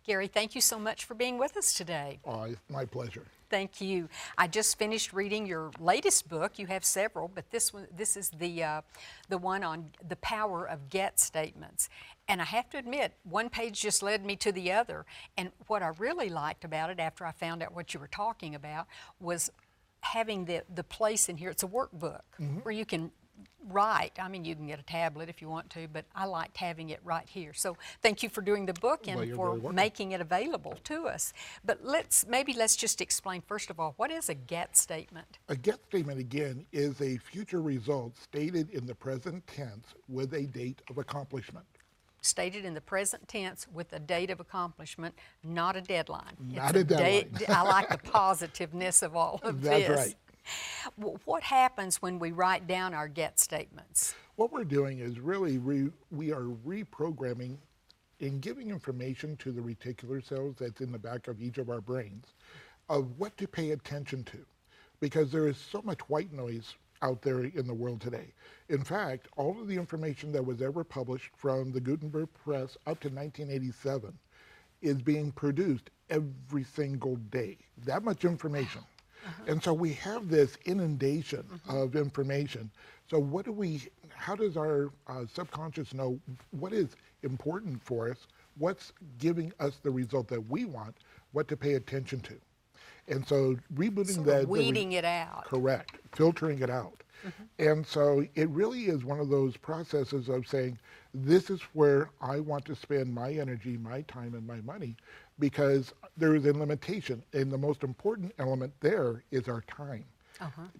Gary, thank you so much for being with us today. It's my pleasure. Thank you. I just finished reading your latest book. You have several, but this is the one on the power of get statements. And I have to admit, one page just led me to the other. And what I really liked about it, after I found out what you were talking about, was having the place in here. It's a workbook where you can write. I mean, you can get a tablet if you want to, but I liked having it right here. So thank you for doing the book and for making it available to us. But let's just explain, first of all, what is a get statement? A get statement, again, is a future result stated in the present tense with a date of accomplishment. Stated in the present tense with a date of accomplishment, not a deadline. Not a deadline. I like the positiveness of all of this. That's right. What happens when we write down our get statements? What we're doing is really we are reprogramming and giving information to the reticular cells that's in the back of each of our brains of what to pay attention to, because there is so much white noise out there in the world today. In fact, all of the information that was ever published from the Gutenberg Press up to 1987 is being produced every single day. That much information. And so we have this inundation of information. So how does our subconscious know what is important for us, what's giving us the result that we want, what to pay attention to? And so rebooting that. Weeding it out. Correct, filtering it out. And so it really is one of those processes of saying, this is where I want to spend my energy, my time, and my money, because there is a limitation. And the most important element there is our time.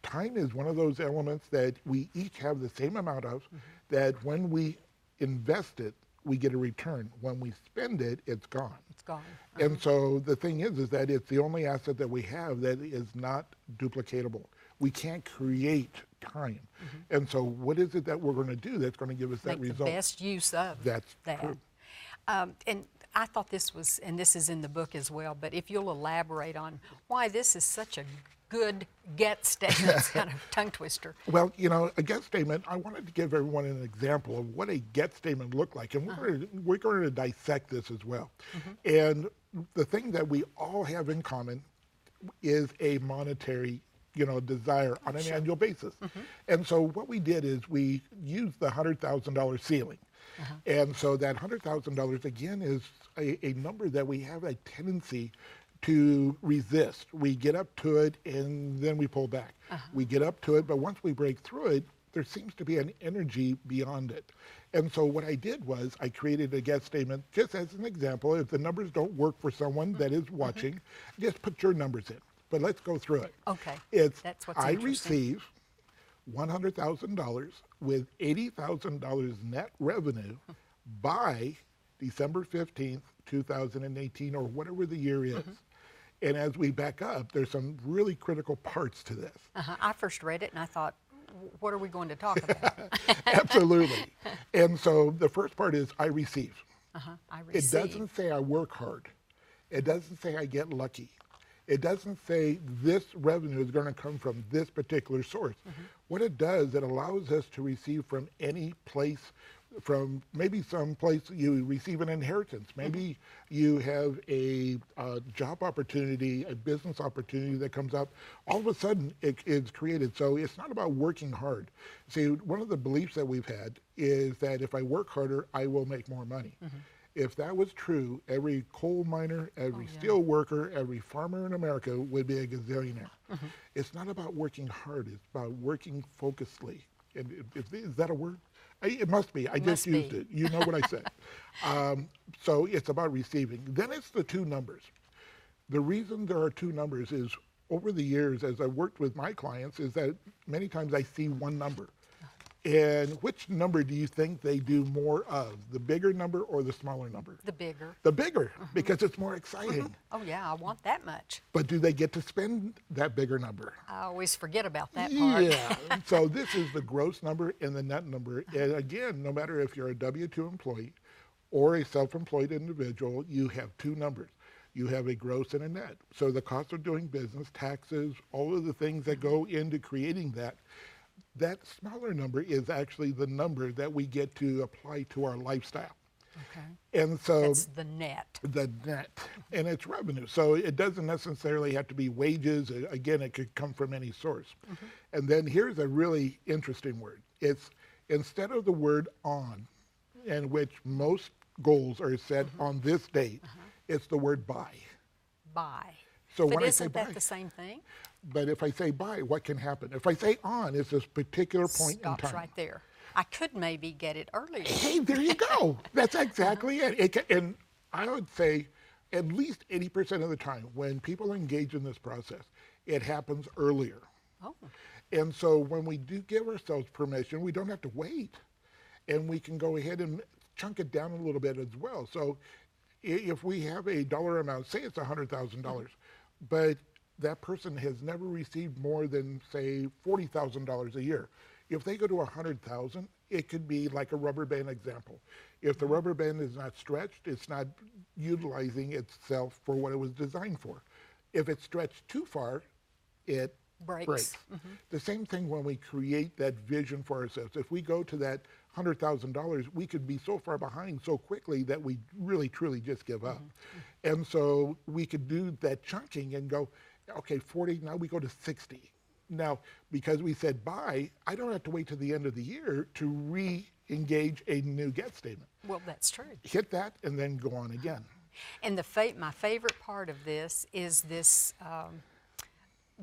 Time is one of those elements that we each have the same amount of, that when we invest it, we get a return. When we spend it, it's gone. It's gone. And so the thing is that it's the only asset that we have that is not duplicatable. We can't create time. And so what is it that we're going to do that's going to give us that result? Make the best use of that. True. And I thought this was, and this is in the book as well, but if you'll elaborate on why this is such a good get statement. It's kind of tongue twister. Well, you know, a get statement, I wanted to give everyone an example of what a get statement looked like. And we're going to dissect this as well. And the thing that we all have in common is a monetary desire on an annual basis. And so what we did is we used the $100,000 ceiling. And so that $100,000, again, is a number that we have a tendency to resist. We get up to it and then we pull back. We get up to it, but once we break through it, there seems to be an energy beyond it. And so what I did was I created a get statement just as an example. If the numbers don't work for someone that is watching, just put your numbers in. But let's go through it. Okay. That's what's I receive $100,000 with $80,000 net revenue by December 15th, 2018, or whatever the year is. And as we back up, there's some really critical parts to this. I first read it and I thought, what are we going to talk about? Absolutely. And so the first part is I receive. I receive. It doesn't say I work hard. It doesn't say I get lucky. It doesn't say this revenue is going to come from this particular source. What it does, it allows us to receive from any place, from maybe some place you receive an inheritance. Maybe you have a job opportunity, a business opportunity that comes up. All of a sudden, it's created. So it's not about working hard. See, one of the beliefs that we've had is that if I work harder, I will make more money. If that was true, every coal miner, every steel worker, every farmer in America would be a gazillionaire. It's not about working hard. It's about working focusedly. And is that a word? It must be. I just used it. You know what I said. So it's about receiving. Then it's the two numbers. The reason there are two numbers is over the years, as I worked with my clients, is that many times I see one number. And which number do you think they do more of, the bigger number or the smaller number? The bigger. The bigger, because it's more exciting. Oh yeah, I want that much. But do they get to spend that bigger number? I always forget about that part. Yeah, so this is the gross number and the net number. And again, no matter if you're a W-2 employee or a self-employed individual, you have two numbers. You have a gross and a net. So the cost of doing business, taxes, all of the things that go into creating that smaller number is actually the number that we get to apply to our lifestyle. Okay. And so That's the net. the net, and it's revenue. So it doesn't necessarily have to be wages. Again, it could come from any source. And then here's a really interesting word. It's instead of the word on, in which most goals are set on this date, it's the word by. By. So But when I say isn't that by, the same thing? but if I say by, what can happen? If I say on, it's this particular point Stops in time. right there. I could maybe get it earlier. Hey, there you go. That's exactly it. And I would say at least 80% of the time when people engage in this process, it happens earlier. Oh, And so when we do give ourselves permission, we don't have to wait. And we can go ahead and chunk it down a little bit as well. So if we have a dollar amount, say it's $100,000, but that person has never received more than, say, $40,000 a year. If they go to 100,000, it could be like a rubber band example. If the rubber band is not stretched, it's not utilizing itself for what it was designed for. If it's stretched too far, it breaks. The same thing when we create that vision for ourselves. If we go to that $100,000, we could be so far behind so quickly that we really, truly just give up. And so we could do that chunking and go, okay, 40, now we go to 60. Now, because we said buy, I don't have to wait to the end of the year to re-engage a new get statement. well, that's true. Hit that and then go on again. And my favorite part of this is this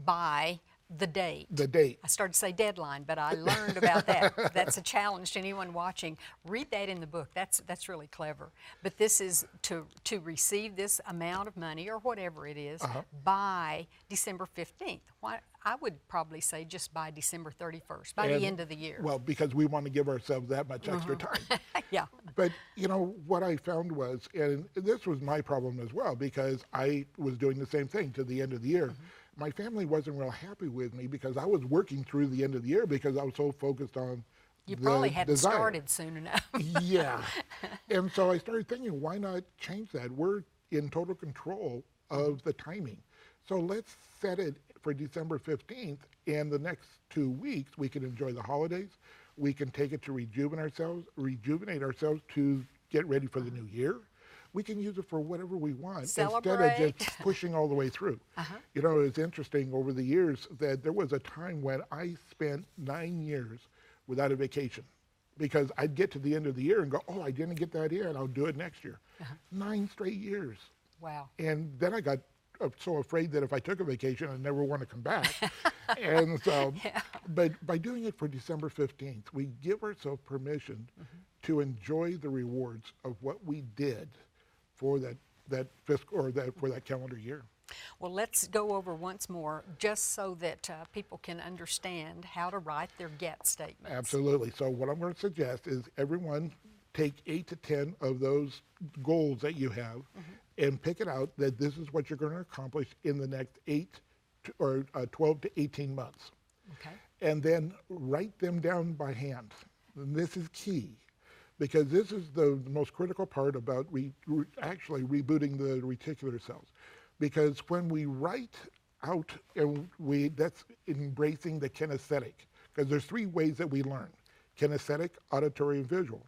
by the date. The date. I started to say deadline, but I learned about that. That's a challenge to anyone watching. Read that in the book. That's really clever. But this is to receive this amount of money or whatever it is by December 15th. Why, I would probably say just by December 31st, by the end of the year. Well, because we want to give ourselves that much extra time. Yeah. But, you know, what I found was, and this was my problem as well, because I was doing the same thing to the end of the year. My family wasn't real happy with me because I was working through the end of the year because I was so focused on You the probably hadn't desire. started soon enough. Yeah. And so I started thinking, why not change that? We're in total control of the timing. So let's set it for December 15th, and the next 2 weeks we can enjoy the holidays. We can take it to rejuvenate ourselves to get ready for the new year. We can use it for whatever we want instead of Celebrate. just pushing all the way through. You know, it's interesting over the years that there was a time when I spent 9 years without a vacation because I'd get to the end of the year and go, oh, I didn't get that in, I'll do it next year. 9 straight years. Wow. And then I got so afraid that if I took a vacation, I'd never want to come back. And so, but by doing it for December 15th, we give ourselves permission to enjoy the rewards of what we did for that fiscal or for that calendar year. Well, let's go over once more, just so that people can understand how to write their get statements. Absolutely. So what I'm going to suggest is everyone take 8 to 10 of those goals that you have and pick it out that this is what you're going to accomplish in the next 12 to 18 months. Okay. And then write them down by hand. And this is key because this is the most critical part about actually rebooting the reticular cells. Because when we write out, and that's embracing the kinesthetic, because there's 3 ways that we learn: kinesthetic, auditory, and visual.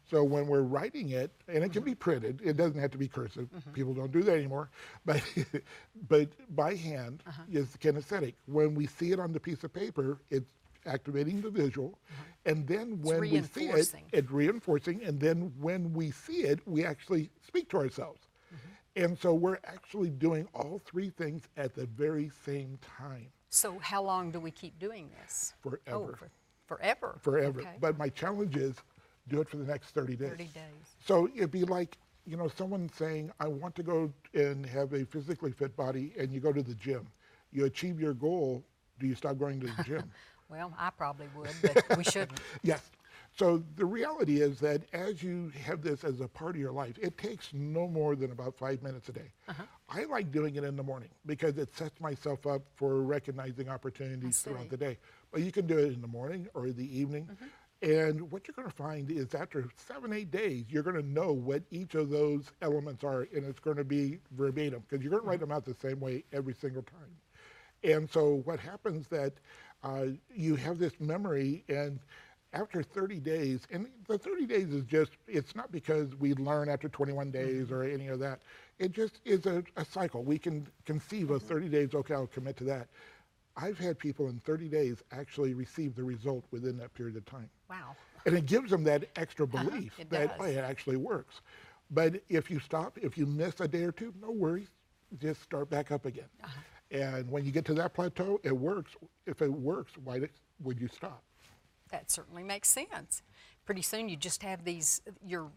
So when we're writing it, and it can be printed, it doesn't have to be cursive. People don't do that anymore. But by hand is the kinesthetic. When we see it on the piece of paper, it's activating the visual. And then when we see it, it's reinforcing. And then when we see it, we actually speak to ourselves. And so we're actually doing all 3 things at the very same time. So how long do we keep doing this? Forever. Oh, forever? Forever. Okay. But my challenge is do it for the next 30 days. 30 days. So it'd be like, you know, someone saying, I want to go and have a physically fit body, and you go to the gym. You achieve your goal, do you stop going to the gym? Well, I probably would, but we shouldn't. Yes. So the reality is that as you have this as a part of your life, it takes no more than about 5 minutes a day. I like doing it in the morning because it sets myself up for recognizing opportunities throughout the day. But you can do it in the morning or the evening. And what you're going to find is after 7, 8 days, you're going to know what each of those elements are, and it's going to be verbatim because you're going to write them out the same way every single time. And so what happens that you have this memory, and after 30 days, and the 30 days is just, it's not because we learn after 21 days or any of that. It just is a cycle. We can conceive of 30 days, okay, I'll commit to that. I've had people in 30 days actually receive the result within that period of time. Wow. And it gives them that extra belief it that, does. oh, it actually works. But if you stop, if you miss a day or two, no worries, just start back up again. And when you get to that plateau, it works. If it works, why would you stop? That certainly makes sense. Pretty soon you just have these, you're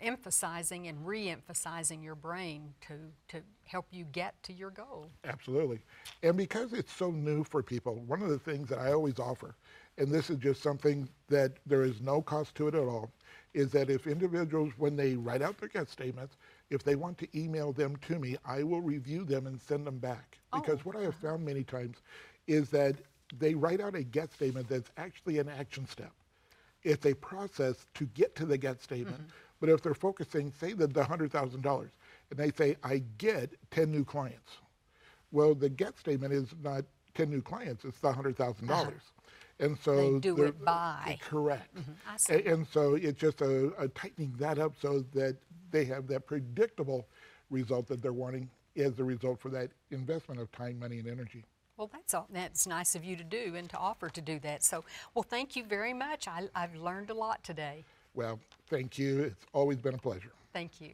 emphasizing and re-emphasizing your brain to help you get to your goal. Absolutely. And because it's so new for people, one of the things that I always offer, and this is just something that there is no cost to it at all, is that if individuals, when they write out their get statements, if they want to email them to me, I will review them and send them back. Because what I have found many times is that they write out a get statement that's actually an action step. It's a process to get to the get statement. But if they're focusing, say the $100,000, and they say, I get 10 new clients. Well, the get statement is not 10 new clients, it's the $100,000. And so They do it by. Correct. I see. And so it's just a tightening that up so that they have that predictable result that they're wanting as a result for that investment of time, money, and energy. Well, that's nice of you to do and to offer to do that. So, well, thank you very much. I've learned a lot today. Well, thank you. It's always been a pleasure. Thank you.